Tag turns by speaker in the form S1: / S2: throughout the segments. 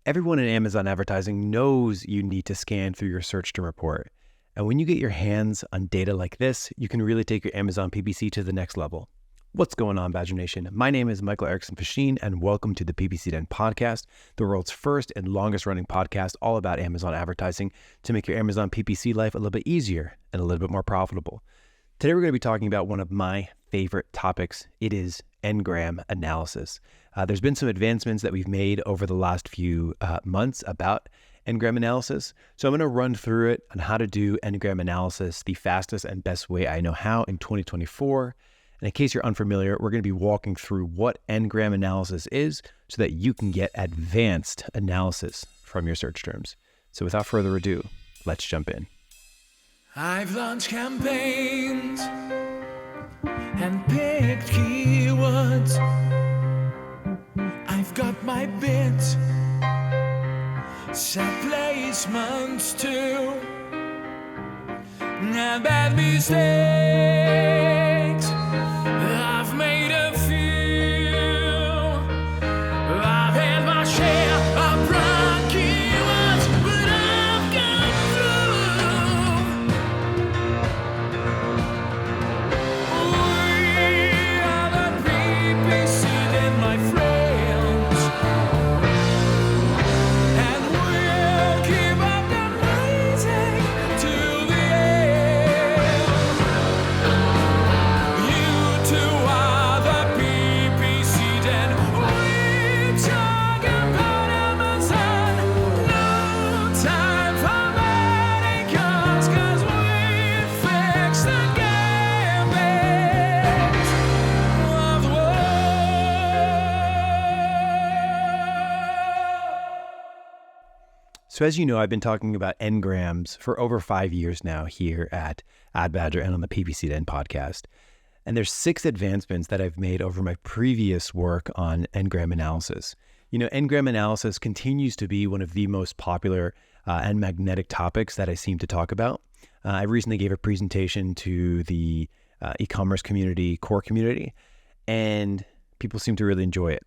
S1: Everyone in Amazon advertising knows you need to scan through your search term report. And when you get your hands on data like this, you can really take your Amazon PPC to the next level. What's going on, Badger Nation? My name is Michael Erickson Facchin, and welcome to the PPC Den podcast, the world's first and longest running podcast all about Amazon advertising to make your Amazon PPC life a little bit easier and a little bit more profitable. Today, we're going to be talking about one of my favorite topics. It is Ngram analysis. There's been some advancements that we've made over the last few months about Ngram analysis. So I'm going to run through it on how to do Ngram analysis the fastest and best way I know how in 2024. And in case you're unfamiliar, we're going to be walking through what Ngram analysis is so that you can get advanced analysis from your search terms. So without further ado, let's jump in.
S2: I've launched campaigns and picked keywords. I've got my bids, set placements too, and bad mistakes. I've made a few. I've had my share of wrong keywords, but I've gone through. We are the PPC Den, my friends, and we'll keep up the rising to the end. You two are the PPC Den. We talk about Amazon. No time for medicals, 'cause we fix the gambit of the world.
S1: So as you know, I've been talking about Ngrams for over 5 years now here at AdBadger and on the PPC Den podcast. And there's 6 advancements that I've made over my previous work on Ngram analysis. You know, Ngram analysis continues to be one of the most popular and magnetic topics that I seem to talk about. I recently gave a presentation to the e-commerce community, core community, and people seem to really enjoy it.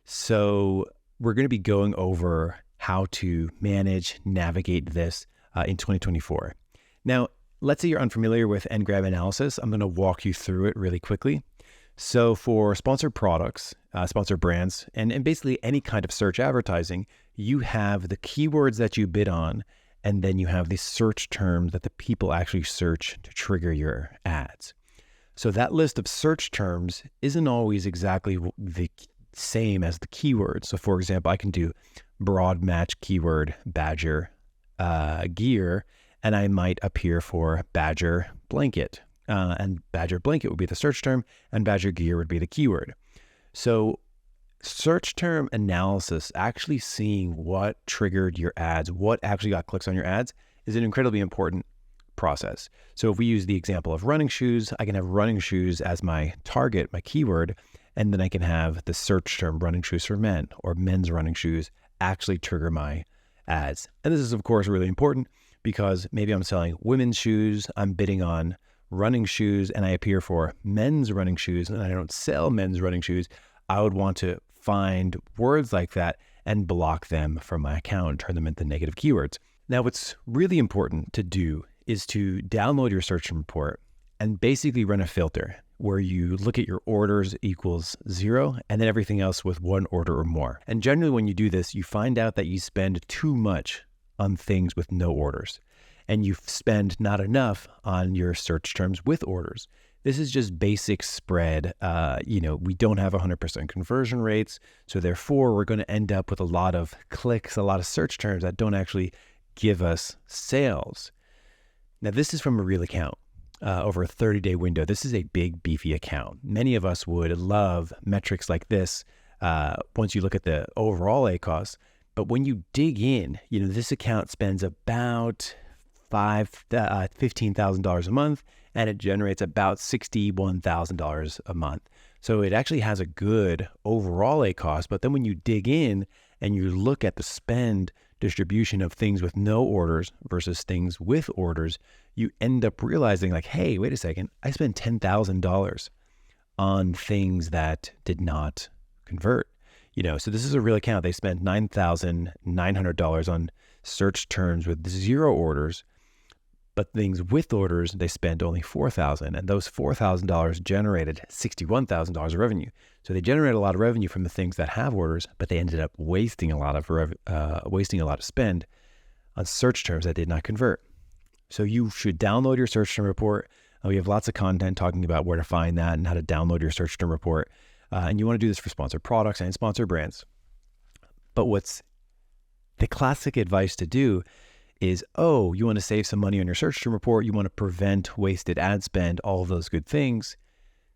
S1: So we're going to be going over how to manage, navigate this in 2024. Now, let's say you're unfamiliar with Ngram analysis. I'm going to walk you through it really quickly. So for sponsored products, sponsored brands, and basically any kind of search advertising, you have the keywords that you bid on, and then you have the search terms that the people actually search to trigger your ads. So that list of search terms isn't always exactly the same as the keywords. So for example, I can do broad match keyword Badger gear, and I might appear for Badger blanket. And Badger blanket would be the search term, and Badger gear would be the keyword. So search term analysis, actually seeing what triggered your ads, what actually got clicks on your ads, is an incredibly important process. So if we use the example of running shoes, I can have running shoes as my target, my keyword, and then I can have the search term running shoes for men or men's running shoes actually trigger my ads. And this is of course really important because maybe I'm selling women's shoes, I'm bidding on running shoes, and I appear for men's running shoes, and I don't sell men's running shoes. I would want to find words like that and block them from my account, turn them into negative keywords. Now, what's really important to do is to download your search report and basically run a filter where you look at your orders equals 0 and then everything else with 1 order or more. And generally when you do this, you find out that you spend too much on things with no orders, and you spend not enough on your search terms with orders. This is just basic spread. We don't have 100% conversion rates. So therefore we're going to end up with a lot of clicks, a lot of search terms that don't actually give us sales. Now this is from a real account. Over a 30-day window. This is a big, beefy account. Many of us would love metrics like this once you look at the overall ACoS. But when you dig in, this account spends about $15,000 a month, and it generates about $61,000 a month. So it actually has a good overall ACoS. But then when you dig in and you look at the spend distribution of things with no orders versus things with orders, you end up realizing like, hey, wait a second, I spent $10,000 on things that did not convert. So this is a real account. They spent $9,900 on search terms with 0 orders, but things with orders, they spent only $4,000, and those $4,000 generated $61,000 of revenue. So they generated a lot of revenue from the things that have orders, but they ended up wasting a lot of spend on search terms that did not convert. So you should download your search term report. We have lots of content talking about where to find that and how to download your search term report. And you want to do this for sponsored products and sponsored brands. But what's the classic advice to do is, you want to save some money on your search term report. You want to prevent wasted ad spend, all of those good things.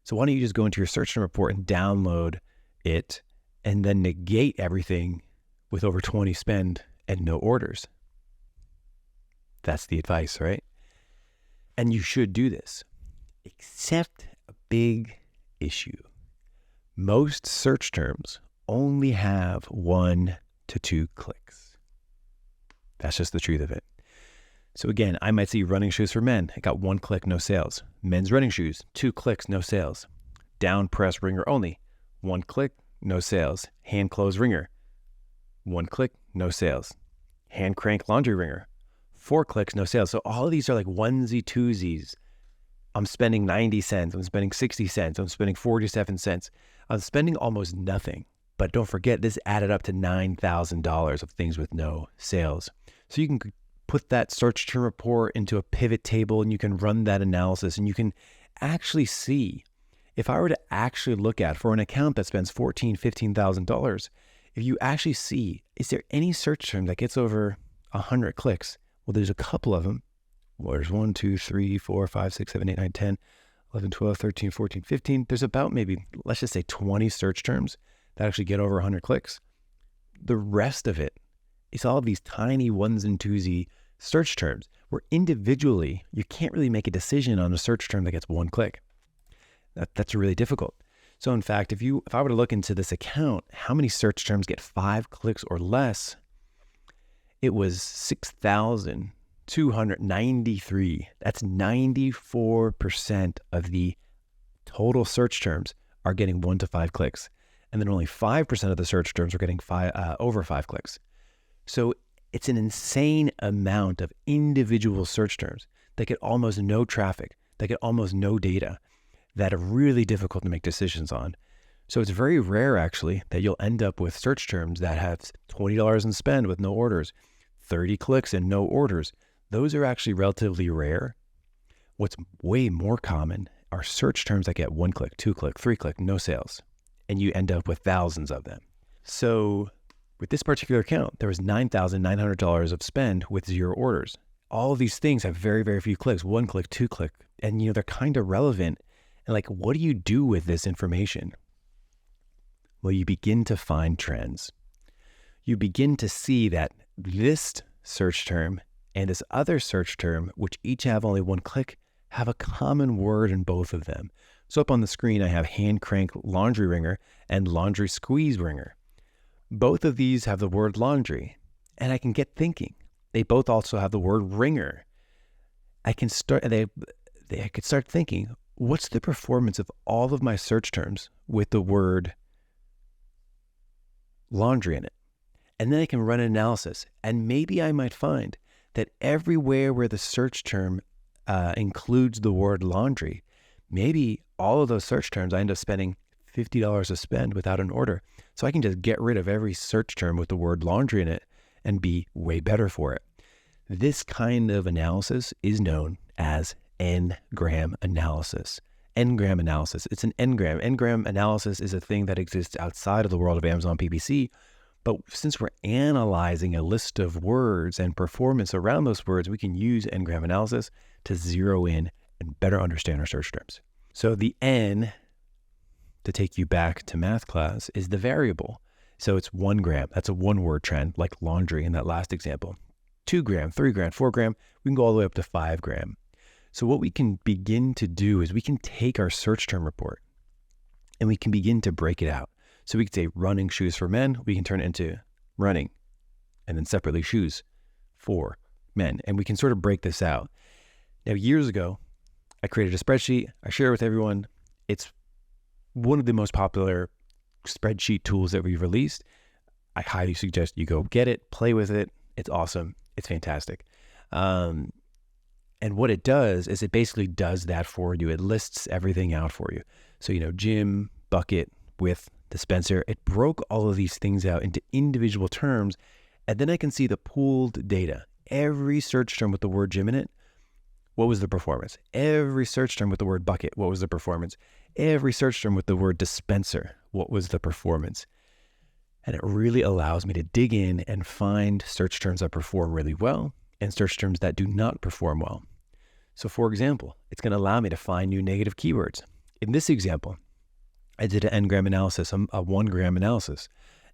S1: So why don't you just go into your search term report and download it and then negate everything with over 20 spend and no orders? That's the advice, right? And you should do this, except a big issue. Most search terms only have 1 to 2 clicks. That's just the truth of it. So again, I might see running shoes for men. I got 1 click, no sales. Men's running shoes, 2 clicks, no sales. Down press ringer only, 1 click, no sales. Hand close ringer, 1 click, no sales. Hand crank laundry ringer, 4 clicks, no sales. So all of these are like onesie twosies. I'm spending 90 cents. I'm spending 60 cents. I'm spending 47 cents. I'm spending almost nothing. But don't forget, this added up to $9,000 of things with no sales. So you can put that search term report into a pivot table and you can run that analysis and you can actually see, if I were to actually look at for an account that spends $14,000, $15,000, if you actually see, is there any search term that gets over 100 clicks? Well, there's a couple of them. Well, there's 1, 2, 3, 4, 5, 6, 7, 8, 9, 10, 11, 12, 13, 14, 15. There's about maybe, let's just say 20 search terms that actually get over 100 clicks. The rest of it is all of these tiny ones and twosy search terms where individually you can't really make a decision on a search term that gets 1 click. That's really difficult. So in fact, if I were to look into this account, how many search terms get 5 clicks or less? It was 6,293. That's 94% of the total search terms are getting 1 to 5 clicks. And then only 5% of the search terms are getting over 5 clicks. So it's an insane amount of individual search terms that get almost no traffic, that get almost no data, that are really difficult to make decisions on. So it's very rare, actually, that you'll end up with search terms that have $20 in spend with no orders, 30 clicks and no orders. Those are actually relatively rare. What's way more common are search terms that get 1 click, 2 click, 3 click, no sales. And you end up with thousands of them. So with this particular account, there was $9,900 of spend with 0 orders. All of these things have very, very few clicks, 1 click, 2 click, and they're kind of relevant. And like, what do you do with this information? Well, you begin to find trends. You begin to see that this search term and this other search term, which each have only 1 click, have a common word in both of them. So up on the screen, I have hand crank laundry wringer and laundry squeeze wringer. Both of these have the word laundry, and I can get thinking. They both also have the word wringer. I could start thinking, what's the performance of all of my search terms with the word laundry in it? And then I can run an analysis, and maybe I might find that everywhere where the search term includes the word laundry, maybe all of those search terms I end up spending $50 to spend without an order. So I can just get rid of every search term with the word laundry in it and be way better for it. This kind of analysis is known as N-gram analysis. N-gram analysis. It's an N-gram. N-gram analysis is a thing that exists outside of the world of Amazon PPC. But since we're analyzing a list of words and performance around those words, we can use N-gram analysis to zero in and better understand our search terms. So the N, to take you back to math class, is the variable. So it's 1 gram. That's a 1-word trend, like laundry in that last example. 2 gram, 3 gram, 4 gram, we can go all the way up to 5 gram. So what we can begin to do is we can take our search term report and we can begin to break it out. So we could say running shoes for men, we can turn it into running, and then separately shoes for men. And we can sort of break this out. Now, years ago, I created a spreadsheet. I share it with everyone. It's one of the most popular spreadsheet tools that we've released. I highly suggest you go get it, play with it. It's awesome. It's fantastic. And what it does is it basically does that for you. It lists everything out for you. So, gym, bucket, width, dispenser. It broke all of these things out into individual terms. And then I can see the pooled data. Every search term with the word gym in it, what was the performance? Every search term with the word bucket, what was the performance? Every search term with the word dispenser, what was the performance? And it really allows me to dig in and find search terms that perform really well and search terms that do not perform well. So for example, it's going to allow me to find new negative keywords. In this example, I did an n-gram analysis, a 1 gram analysis.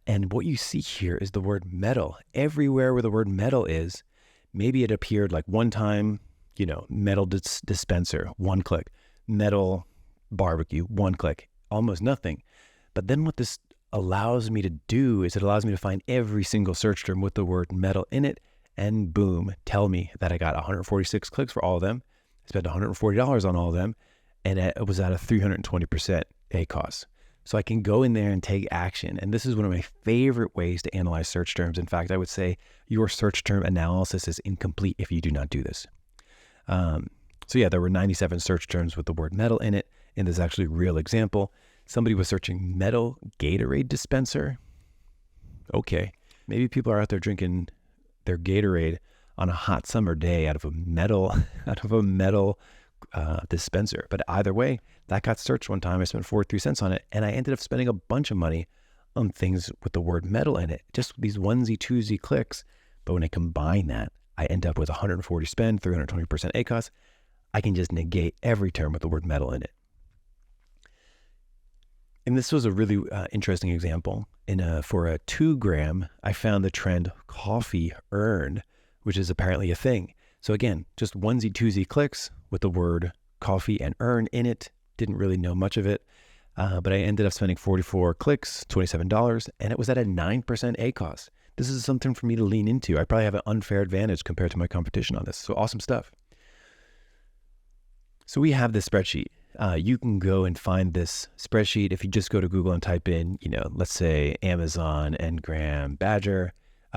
S1: And what you see here is the word metal. Everywhere where the word metal is, maybe it appeared like one time, metal dispenser, 1 click, metal barbecue, 1 click, almost nothing. But then what this allows me to do is it allows me to find every single search term with the word metal in it, and boom, tell me that I got 146 clicks for all of them. I spent $140 on all of them, and it was at a 320% ACOS. So I can go in there and take action. And this is one of my favorite ways to analyze search terms. In fact, I would say your search term analysis is incomplete if you do not do this. There were 97 search terms with the word metal in it. And this is actually a real example. Somebody was searching metal Gatorade dispenser. Okay, maybe people are out there drinking their Gatorade on a hot summer day out of a metal dispenser. But either way, that got searched one time. I spent 43 cents on it, and I ended up spending a bunch of money on things with the word metal in it, just these onesie twosie clicks. But when I combine that, I end up with 140 spend, 320% ACOS. I can just negate every term with the word metal in it. And this was a really interesting example. For a 2 gram, I found the trend coffee earned, which is apparently a thing. So again, just onesie twosie clicks with the word coffee and earn in it. Didn't really know much of it, but I ended up spending 44 clicks, $27, and it was at a 9% ACOS. This is something for me to lean into. I probably have an unfair advantage compared to my competition on this. So awesome stuff. So we have this spreadsheet. You can go and find this spreadsheet if you just go to Google and type in, let's say Amazon Ngram Badger.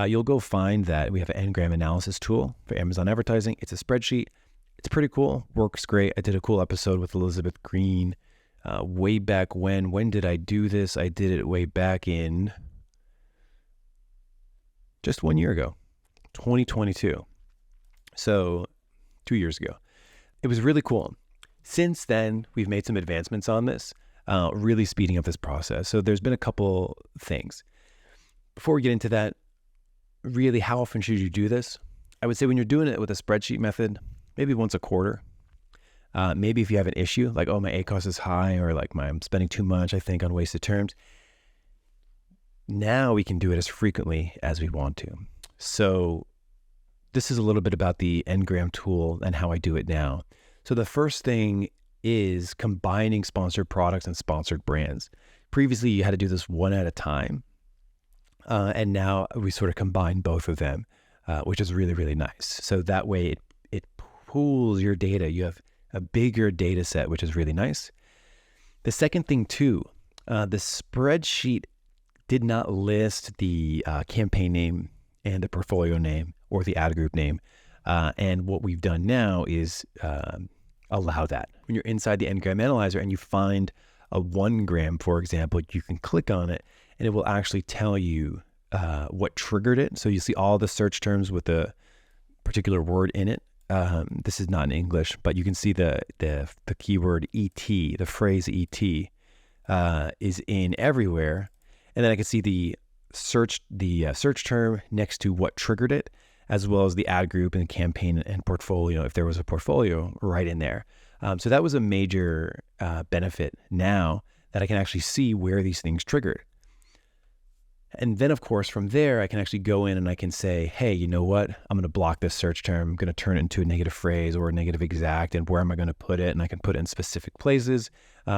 S1: You'll go find that we have an N-gram analysis tool for Amazon advertising. It's a spreadsheet. It's pretty cool. Works great. I did a cool episode with Elizabeth Green way back when. When did I do this? I did it way back in just 1 year ago, 2022. So 2 years ago. It was really cool. Since then, we've made some advancements on this, really speeding up this process. So there's been a couple things. Before we get into that, really, how often should you do this? I would say when you're doing it with a spreadsheet method, maybe once a quarter. Maybe if you have an issue, like, my ACOS is high, or like I'm spending too much, I think, on wasted terms. Now we can do it as frequently as we want to. So this is a little bit about the Ngram tool and how I do it now. So the first thing is combining sponsored products and sponsored brands. Previously, you had to do this one at a time. And now we sort of combine both of them, which is really, really nice. So that way it pools your data. You have a bigger data set, which is really nice. The second thing too, the spreadsheet did not list the campaign name and the portfolio name or the ad group name. And what we've done now is allow that. When you're inside the Ngram Analyzer and you find a 1 gram, for example, you can click on it and it will actually tell you what triggered it. So you see all the search terms with the particular word in it. This is not in English, but you can see the keyword ET, the phrase ET is in everywhere. And then I can see the search term next to what triggered it, as well as the ad group and the campaign and portfolio, if there was a portfolio right in there. So that was a major benefit now that I can actually see where these things triggered. And then, of course, from there, I can actually go in and I can say, hey, you know what? I'm going to block this search term. I'm going to turn it into a negative phrase or a negative exact. And where am I going to put it? And I can put it in specific places,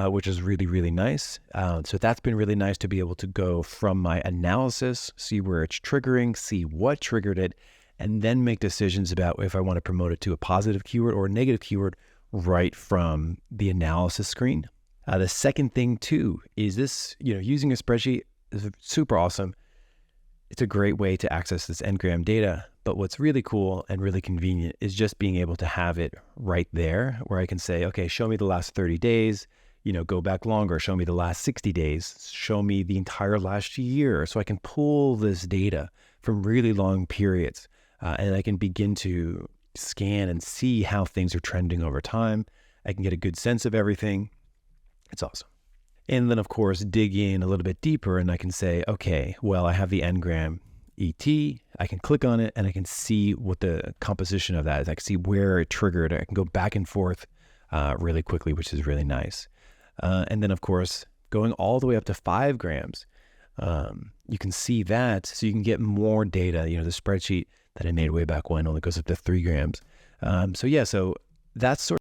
S1: which is really, really nice. So that's been really nice to be able to go from my analysis, see where it's triggering, see what triggered it, and then make decisions about if I want to promote it to a positive keyword or a negative keyword right from the analysis screen. The second thing too is this, using a spreadsheet is super awesome. It's a great way to access this engram data. But what's really cool and really convenient is just being able to have it right there where I can say, okay, show me the last 30 days, go back longer, show me the last 60 days, show me the entire last year. So I can pull this data from really long periods and I can begin to scan and see how things are trending over time. I can get a good sense of everything. It's awesome. And then, of course, dig in a little bit deeper and I can say, okay, well, I have the engram ET. I can click on it and I can see what the composition of that is. I can see where it triggered. I can go back and forth really quickly, which is really nice. And then, of course, going all the way up to 5 grams, you can see that. So you can get more data. The spreadsheet that I made way back when only goes up to 3 grams. So that's sort